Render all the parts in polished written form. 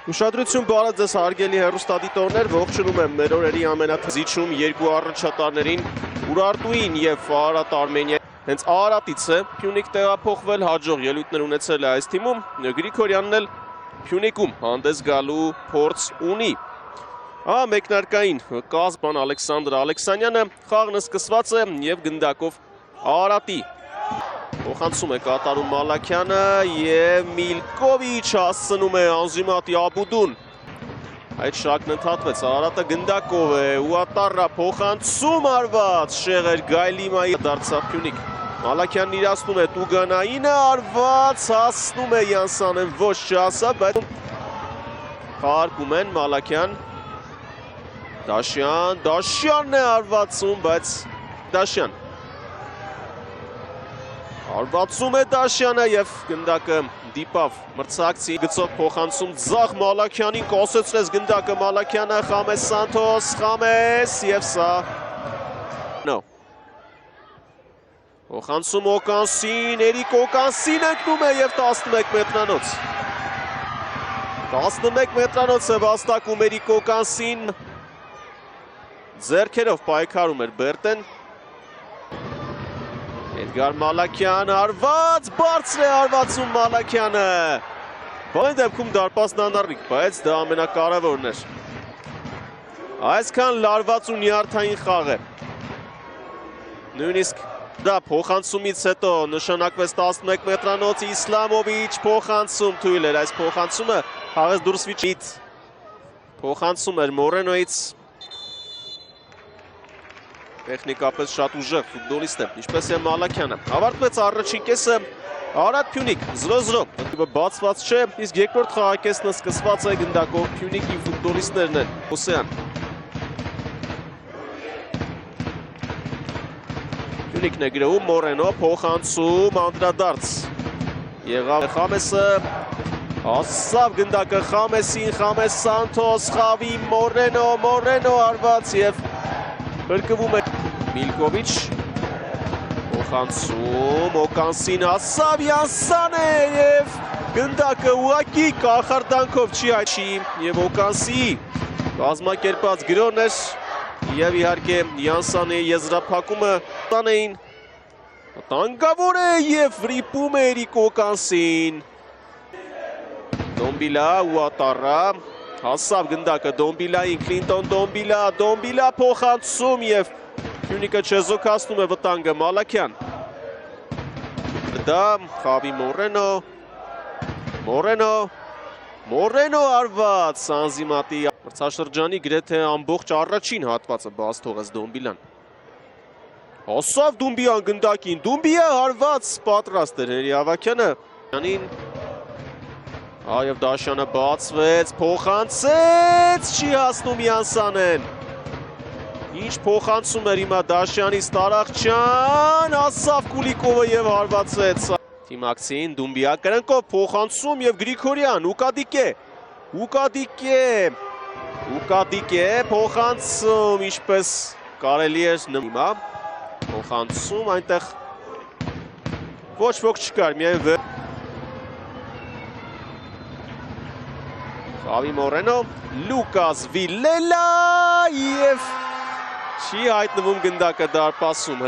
Ուշադրություն բարը ձեզ հարգելի հեռուստադիտողներ, ողջունում եմ մեր օրերի ամենաթզիչում երկու առաջատարներին Ուրարտուին և Արարատ Արմենիա։ Հենց Արարատից է Փյունիկ տեղափոխվել, հաջող ելույթներ ունեցել է այս թիմում, Գրիգորյանն էլ Փյունիկում հանդես գալու փորձ ունի։ Մեկնարկային կազմն Ալեքսանդր Ալեքսանյանը, խաղն սկսված է և գնդակով Արարատի փոխանցում է կատարում Մալաքյանը և Միլկովիչ հասցնում է Անզիմատի Աբուդուն։ Այդ շարքն ընդհատվեց, Արարատը գնդակով է, Ուատարը փոխանցում արված, շեղեր Գայլիմայի դարձավ Փյունիկ։ Մալաքյանն իրացնում է Տուգանայինը, արված, հասնում է Յանսանեն, ոչ չհասավ, բայց խաղարկում են Մալաքյան, Դաշյանն է արվածում, բայց Դաշյան արվածում է Դաշյանը և գնդակը դիպավ մրցակցի գծով փոխանցում ձախ Մալաքյանին, կոսեցրեց գնդակը Մալաքյանը, Խամես Սանթոս, Խամես և սա փոխանցում Օկանսին, Էրիկ Օկանսին ընկնում է և 11 մետրանոց։ 11 մետրանոց է վաստակում Էրիկ Օկանսին, ձեռքերով պայքարում էր Բերտեն։ Էդգար Մալաքյան արված, բարձր է արվածում Մալաքյանը։ Բան դեպքում դարպասն անառիկ, բայց դա ամենակարևորն էր։ Այսքան լարված ու նյարդային խաղ է։ Նույնիսկ դա փոխանցումից հետո նշանակվեց 11 մետրանոց, Իսլամովիչ փոխանցում թույլ էր, այս փոխանցումը խաղից դուրս վիճից փոխանցում էր Մորենոից։ Տեխնիկապես շատ ուժեղ ֆուտբոլիստ է, ինչպես է Մալաքյանը։ Ավարտվեց առաջին կեսը, Արարատ Փյունիկ 0-0, բացված չէ, իսկ երկրորդ խաղակեսն սկսված է գնդակով Փյունիկի ֆուտբոլիստներն են։ Հոսեան Փյունիկն է գրում, Մորենո փոխանցում, անդրադարձ եղավ Խամեսը, հասավ գնդակը Խամեսին, Խամես Սանթոս, Խավի Մորենո արված և բրկվում է Միլկովիչ, փոխանցում, Օկանսին հասավ Յանսանը և գնդակը ուղղակի կախարդանքով չի այցի և Օկանսի կազմակերպած գրոն էր և իհարկե Յանսանի եզրափակումը տանեին տանգավոր է և վրիպում է Էրիկ Օկանսին։ Դոմբիլա, Ուատարա, հասավ գնդակը Դոմբիլային, Կլինտոն Դոմբիլա փոխանցում և Փյունիկը չեզոքացնում է վտանգը Մալաքյան։ Դա Խավի Մորենո արված Անզիմատի մրցաշրջանի գրեթե ամբողջ առաջին հատվածը բաց թողեց Դոմբիլան։ Հասավ Դումբիան գնդակին, Դումբիա արված պատրաստ էր Հենրի Ավագյանը։ Այև Դաշյանը բացվեց, փոխանցեց, չի հասնում Յանսանեն։ Ինչ փոխանցում էր հիմա Դաշյանից Տարախչյան, հասավ Կուլիկովը և հարվածեց։ Թիմակցին Դումբիա կրնկով փոխանցում և Գրիգորյան, Ուկադիկե, փոխանցում, ինչպես կարելի էր հիմա, փոխանցում, այնտեղ ոչ ոք չկար, միայն Խավի Մորենո, Լուկաս Վիլելա և չի հայտնվում գնդակը դարպասում։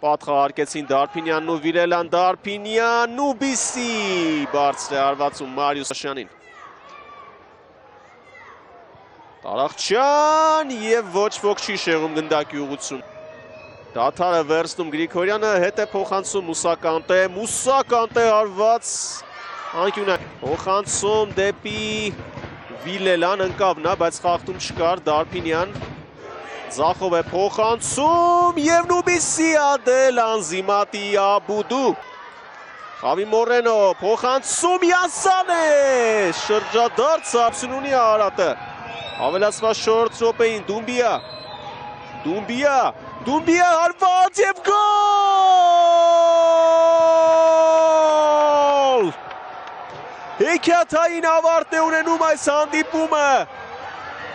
Պատ խաղարկեցին Դարփինյանն ու Վիլելան, Դարփինյան ու Բիսի բարձր է արվածում Մարիուս Դաշյանին։ Տարախչյան և ոչ ոք չի շեղում գնդակի ուղղություն։ Դադարը վերցնում Գրիգորյանը, հետ է փոխանցում Մուսա Կանտե արված անկյունակ փոխանցում դեպի Վիլելան ընկավ նա, բայց խախտում չկար, Դարփինյան ձախով է փոխանցում և Նուբիսի Ադել Անզիմատի Աբուդու։ Խավի Մորենո փոխանցում Յանսան է, շրջադարձ ապսին ունի Արարատը։ Ավելացված 4 րոպեին Դումբիա հարված և գոլ։ Հեքիաթային ավարտ է ունենում այս հանդիպումը։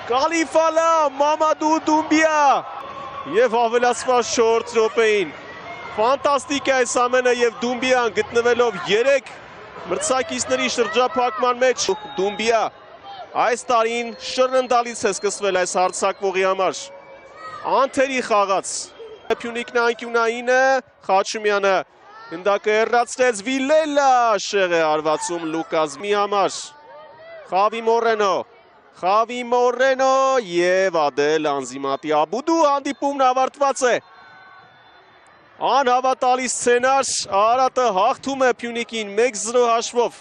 Կալիֆալա, Մամադու Դումբիա և ավելացված 4 րոպեին։ Ֆանտաստիկ է այս ամենը և Դումբիան գտնվելով 3 մրցակիցների շրջափակման մեջ Դումբիա Այս տարին շռնդալից է սկսվել այս հարցակվողի համար։ Անթերի խաղաց։ Փյունիկն անկյունային է, Խաչումյանը գնդակը հեռացրեց, Վիլելա շեղ է արվածում Լուկաս մի համար։ Խավի Մորենո և Ադել Անզիմատի Աբուդու հանդիպումն ավարտված է։ Անհավատալի սցենար, Արարատը հաղթում է Փյունիկին 1-0 հաշվով։